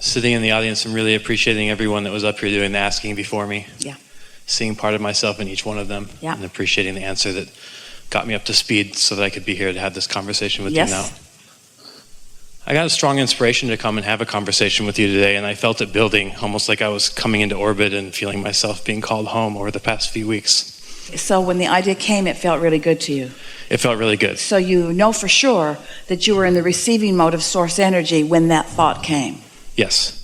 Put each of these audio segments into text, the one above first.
sitting in the audience and really appreciating everyone that was up here doing the asking before me. Yeah. Seeing part of myself in each one of them. Yeah. And appreciating the answer that got me up to speed so that I could be here to have this conversation with Yes. you now. I got a strong inspiration to come and have a conversation with you today, and I felt it building, almost like I was coming into orbit and feeling myself being called home over the past few weeks. So when the idea came, it felt really good to you. It felt really good. So you know for sure that you were in the receiving mode of source energy when that thought came. Yes.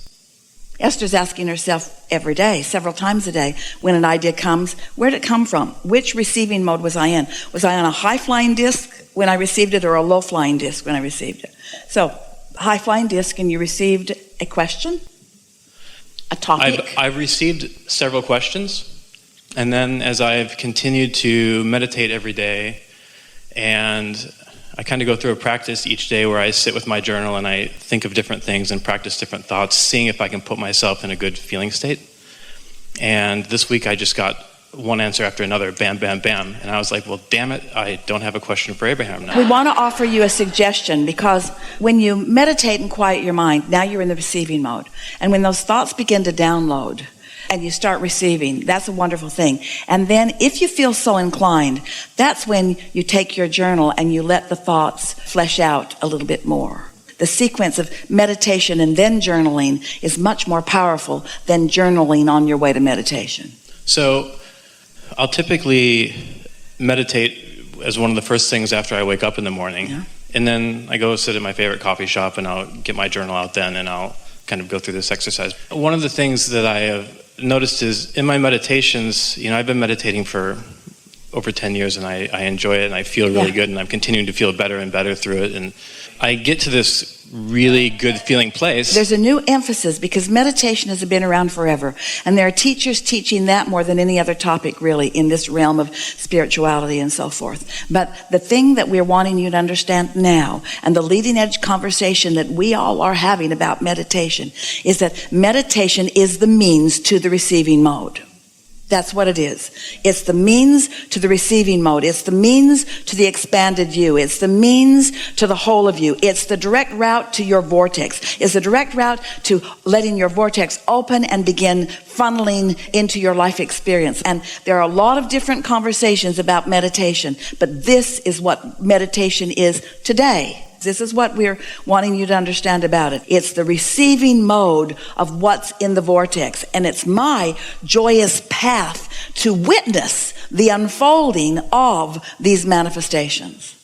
Esther's asking herself every day, several times a day, when an idea comes, where did it come from? Which receiving mode was I in? Was I on a high-flying disc when I received it or a low-flying disc when I received it? So, high-flying disc, and you received a question, a topic. I've received several questions, and then as I've continued to meditate every day, and I kind of go through a practice each day where I sit with my journal and I think of different things and practice different thoughts, seeing if I can put myself in a good feeling state. And this week I just got one answer after another, bam, bam, bam. And I was like, well, damn it, I don't have a question for Abraham now. We want to offer you a suggestion, because when you meditate and quiet your mind, now you're in the receiving mode. And when those thoughts begin to download and you start receiving, that's a wonderful thing. And then if you feel so inclined, that's when you take your journal and you let the thoughts flesh out a little bit more. The sequence of meditation and then journaling is much more powerful than journaling on your way to meditation. So I'll typically meditate as one of the first things after I wake up in the morning. Yeah. And then I go sit at my favorite coffee shop and I'll get my journal out then and I'll kind of go through this exercise. One of the things that I have noticed is in my meditations, I've been meditating for over 10 years and I enjoy it and I feel really good, and I'm continuing to feel better and better through it. And I get to this really good feeling place. There's a new emphasis because meditation has been around forever, and there are teachers teaching that more than any other topic really in this realm of spirituality and so forth. But the thing that we're wanting you to understand now, and the leading edge conversation that we all are having about meditation, is that meditation is the means to the receiving mode. That's what it is. It's the means to the receiving mode. It's the means to the expanded view. It's the means to the whole of you. It's the direct route to your vortex. It's the direct route to letting your vortex open and begin funneling into your life experience. And there are a lot of different conversations about meditation, but this is what meditation is today. This is what we're wanting you to understand about it. It's the receiving mode of what's in the vortex. And it's my joyous path to witness the unfolding of these manifestations.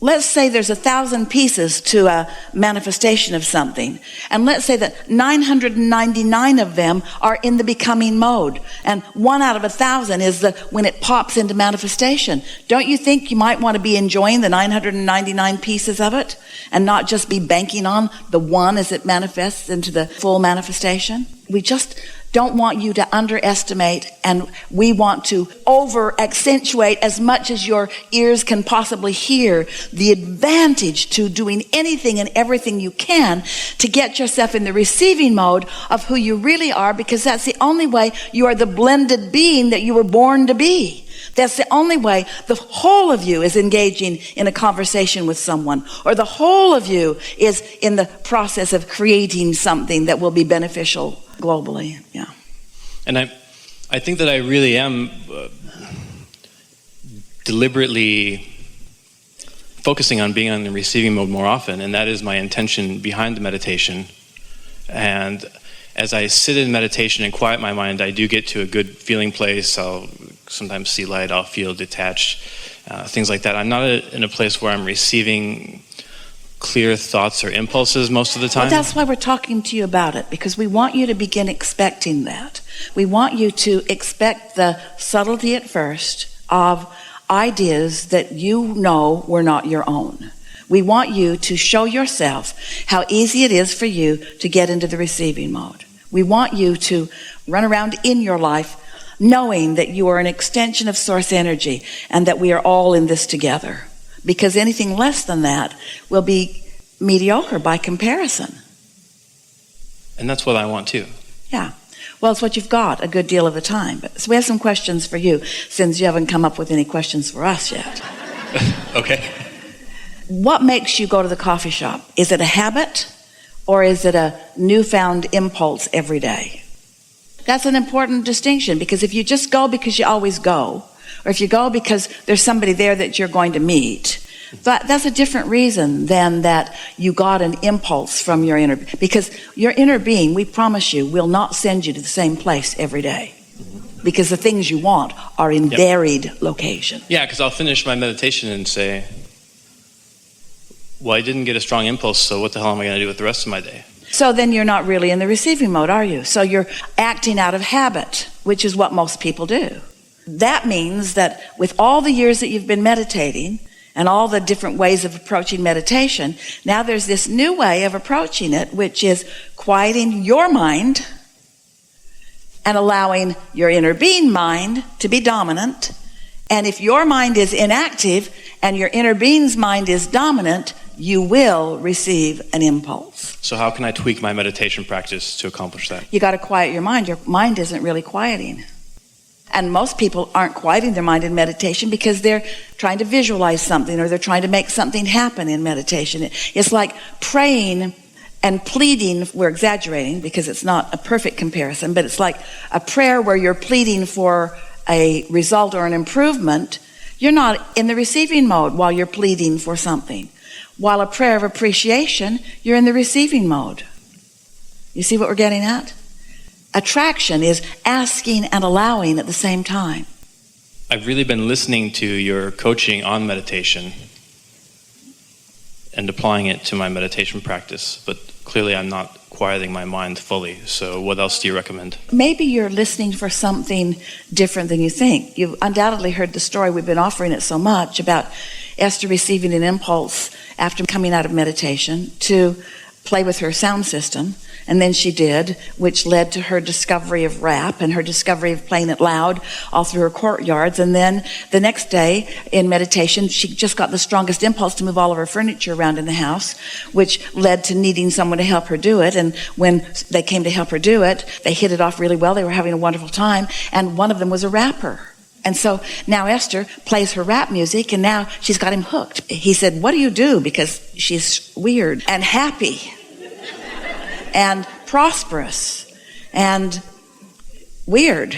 Let's say there's 1,000 pieces to a manifestation of something. And let's say that 999 of them are in the becoming mode. And 1 out of 1,000 is when it pops into manifestation. Don't you think you might want to be enjoying the 999 pieces of it and not just be banking on the one as it manifests into the full manifestation? We just don't want you to underestimate, and we want to over accentuate as much as your ears can possibly hear the advantage to doing anything and everything you can to get yourself in the receiving mode of who you really are, because that's the only way you are the blended being that you were born to be. That's the only way the whole of you is engaging in a conversation with someone, or the whole of you is in the process of creating something that will be beneficial globally. Yeah. And I think that I really am deliberately focusing on being on the receiving mode more often, and that is my intention behind the meditation. And as I sit in meditation and quiet my mind, I do get to a good feeling place. I'll sometimes see light, I'll feel detached, things like that. I'm not in a place where I'm receiving clear thoughts or impulses most of the time. Well, that's why we're talking to you about it, because we want you to begin expecting that. We want you to expect the subtlety at first of ideas that you know were not your own. We want you to show yourself how easy it is for you to get into the receiving mode. We want you to run around in your life knowing that you are an extension of source energy and that we are all in this together. Because anything less than that will be mediocre by comparison. And that's what I want too. Yeah. Well, it's what you've got a good deal of the time. So we have some questions for you, since you haven't come up with any questions for us yet. Okay. What makes you go to the coffee shop? Is it a habit, Or is it a newfound impulse every day? That's an important distinction, because if you just go because you always go, or if you go because there's somebody there that you're going to meet, that's a different reason than that you got an impulse from your inner, because your inner being, we promise you, will not send you to the same place every day, because the things you want are in varied location. Yeah, because I'll finish my meditation and say, well, I didn't get a strong impulse, so what the hell am I going to do with the rest of my day? So then you're not really in the receiving mode, are you? So you're acting out of habit, which is what most people do. That means that with all the years that you've been meditating and all the different ways of approaching meditation, now there's this new way of approaching it, which is quieting your mind and allowing your inner being mind to be dominant. And if your mind is inactive and your inner being's mind is dominant, you will receive an impulse. So how can I tweak my meditation practice to accomplish that? You got to quiet your mind. Your mind isn't really quieting. And most people aren't quieting their mind in meditation because they're trying to visualize something, or they're trying to make something happen in meditation. It's like praying and pleading. We're exaggerating because it's not a perfect comparison, but it's like a prayer where you're pleading for a result or an improvement. You're not in the receiving mode while you're pleading for something. While a prayer of appreciation, you're in the receiving mode. You see what we're getting at? Attraction is asking and allowing at the same time. I've really been listening to your coaching on meditation and applying it to my meditation practice, but clearly I'm not quieting my mind fully. So what else do you recommend? Maybe you're listening for something different than you think. You've undoubtedly heard the story, we've been offering it so much, about Esther receiving an impulse after coming out of meditation to play with her sound system. And then she did, which led to her discovery of rap and her discovery of playing it loud all through her courtyards. And then the next day in meditation, she just got the strongest impulse to move all of her furniture around in the house, which led to needing someone to help her do it. And when they came to help her do it, they hit it off really well. They were having a wonderful time. And one of them was a rapper. And so now Esther plays her rap music, and now she's got him hooked. He said, what do you do? Because she's weird and happy and prosperous and weird.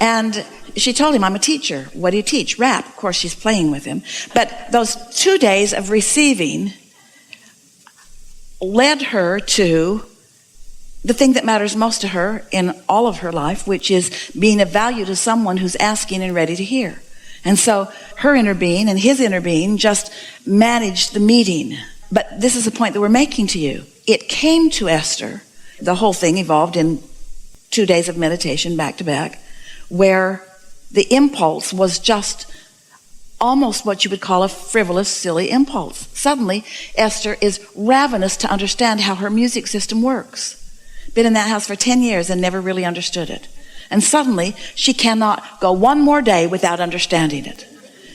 And she told him, I'm a teacher. What do you teach? Rap. Of course, she's playing with him. But those 2 days of receiving led her to the thing that matters most to her in all of her life, which is being of value to someone who's asking and ready to hear. And so her inner being and his inner being just managed the meeting. But this is the point that we're making to you. It came to Esther. The whole thing evolved in 2 days of meditation back to back, where the impulse was just almost what you would call a frivolous, silly impulse. Suddenly, Esther is ravenous to understand how her music system works. Been in that house for 10 years and never really understood it. And suddenly, she cannot go one more day without understanding it.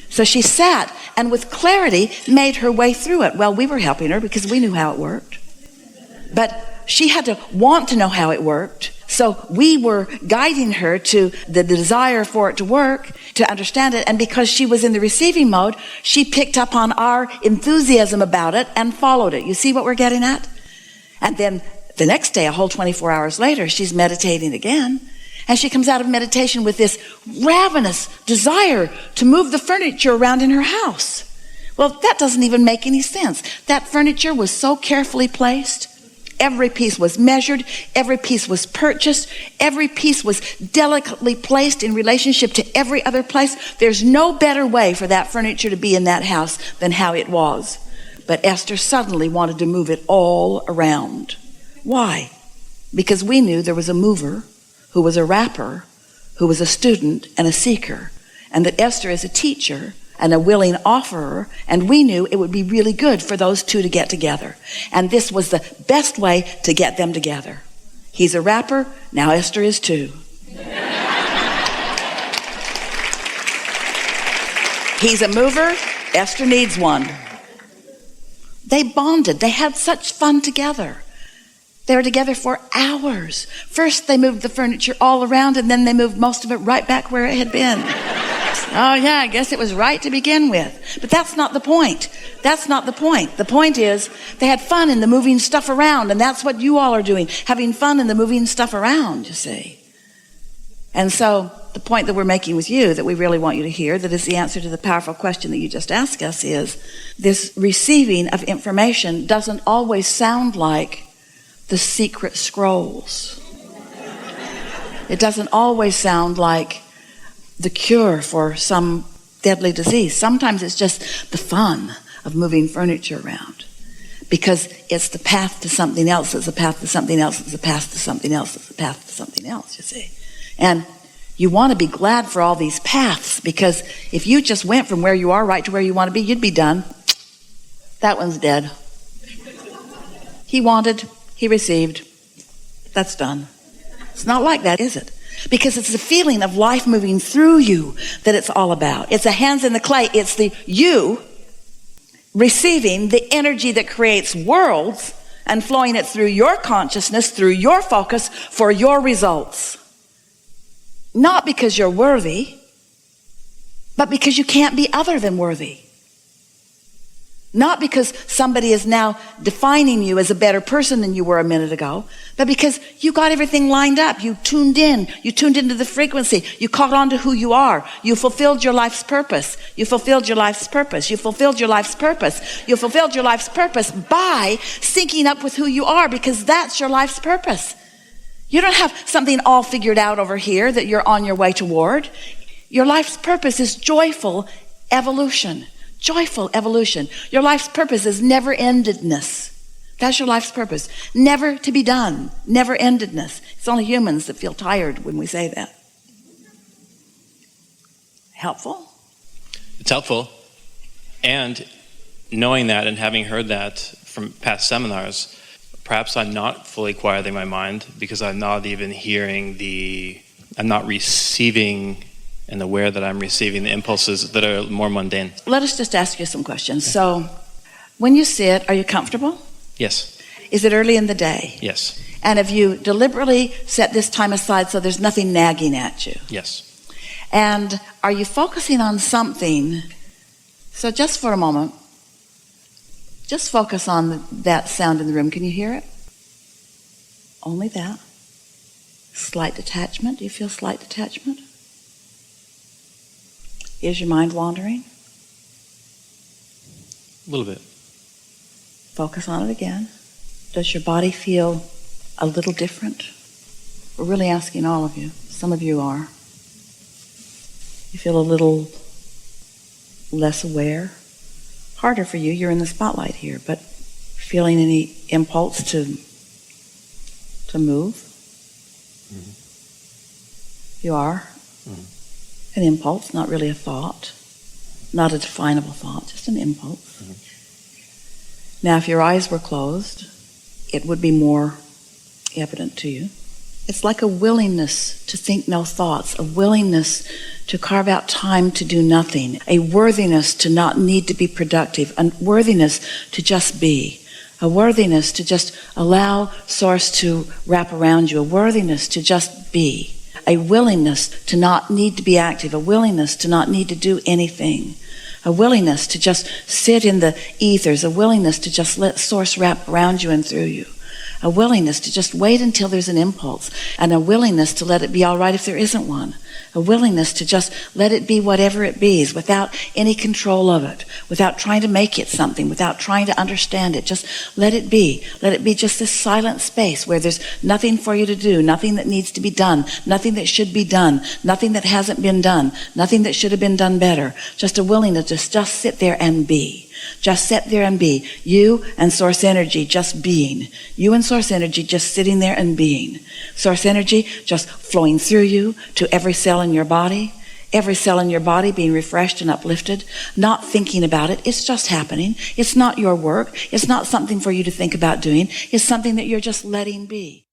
So she sat and with clarity made her way through it. Well, we were helping her because we knew how it worked. But she had to want to know how it worked. So we were guiding her to the desire for it to work, to understand it. And because she was in the receiving mode, she picked up on our enthusiasm about it and followed it. You see what we're getting at? And then the next day, a whole 24 hours later, she's meditating again. And she comes out of meditation with this ravenous desire to move the furniture around in her house. Well, that doesn't even make any sense. That furniture was so carefully placed. Every piece was measured. Every piece was purchased. Every piece was delicately placed in relationship to every other place. There's no better way for that furniture to be in that house than how it was. But Esther suddenly wanted to move it all around. Why? Because we knew there was a mover who was a rapper, who was a student and a seeker, and that Esther is a teacher and a willing offerer, and we knew it would be really good for those two to get together. And this was the best way to get them together. He's a rapper, now Esther is too. He's a mover, Esther needs one. They bonded, they had such fun together. They were together for hours. First, they moved the furniture all around, and then they moved most of it right back where it had been. Oh yeah, I guess it was right to begin with. But that's not the point. That's not the point. The point is they had fun in the moving stuff around, and that's what you all are doing, having fun in the moving stuff around, you see. And so the point that we're making with you, that we really want you to hear, that is the answer to the powerful question that you just asked us, is this receiving of information doesn't always sound like the secret scrolls. It doesn't always sound like the cure for some deadly disease. Sometimes it's just the fun of moving furniture around, because it's the path to something else, it's the path to something else, it's the path to something else, it's the path to something else, you see. And you want to be glad for all these paths, because if you just went from where you are right to where you want to be, you'd be done. That one's dead. He wanted, he received. That's done. It's not like that, is it? Because it's the feeling of life moving through you that it's all about. It's the hands in the clay. It's the you receiving the energy that creates worlds and flowing it through your consciousness, through your focus, for your results. Not because you're worthy, but because you can't be other than worthy. Not because somebody is now defining you as a better person than you were a minute ago, but because you got everything lined up. You tuned into the frequency. You caught on to who you are. You fulfilled your life's purpose. You fulfilled your life's purpose. You fulfilled your life's purpose. You fulfilled your life's purpose by syncing up with who you are, because that's your life's purpose. You don't have something all figured out over here that you're on your way toward. Your life's purpose is joyful evolution. Joyful evolution. Your life's purpose is never-endedness. That's your life's purpose. Never to be done. Never-endedness. It's only humans that feel tired when we say that. Helpful? It's helpful. And knowing that and having heard that from past seminars, perhaps I'm not fully quieting my mind because I'm not even I'm not receiving and aware that I'm receiving the impulses that are more mundane. Let us just ask you some questions. So, when you sit, are you comfortable? Yes. Is it early in the day? Yes. And have you deliberately set this time aside so there's nothing nagging at you? Yes. And are you focusing on something? So just for a moment, just focus on that sound in the room. Can you hear it? Only that. Slight detachment. Do you feel slight detachment? Is your mind wandering? A little bit. Focus on it again. Does your body feel a little different? We're really asking all of you. Some of you are. You feel a little less aware. Harder for you. You're in the spotlight here, but feeling any impulse to move? Mm-hmm. You are? Mm-hmm. An impulse, not really a thought, not a definable thought, just an impulse. Mm-hmm. Now, if your eyes were closed, it would be more evident to you. It's like a willingness to think no thoughts, a willingness to carve out time to do nothing, a worthiness to not need to be productive, a worthiness to just be, a worthiness to just allow Source to wrap around you, a worthiness to just be. A willingness to not need to be active, a willingness to not need to do anything, a willingness to just sit in the ethers, a willingness to just let Source wrap around you and through you, a willingness to just wait until there's an impulse, and a willingness to let it be all right if there isn't one, a willingness to just let it be whatever it be, without any control of it, without trying to make it something, without trying to understand it. Just let it be. Let it be just this silent space where there's nothing for you to do, nothing that needs to be done, nothing that should be done, nothing that hasn't been done, nothing that should have been done better. Just a willingness to just sit there and be. Just sit there and be. You and Source Energy just being. You and Source Energy just sitting there and being. Source Energy just flowing through you to every cell in your body. Every cell in your body being refreshed and uplifted. Not thinking about it. It's just happening. It's not your work. It's not something for you to think about doing. It's something that you're just letting be.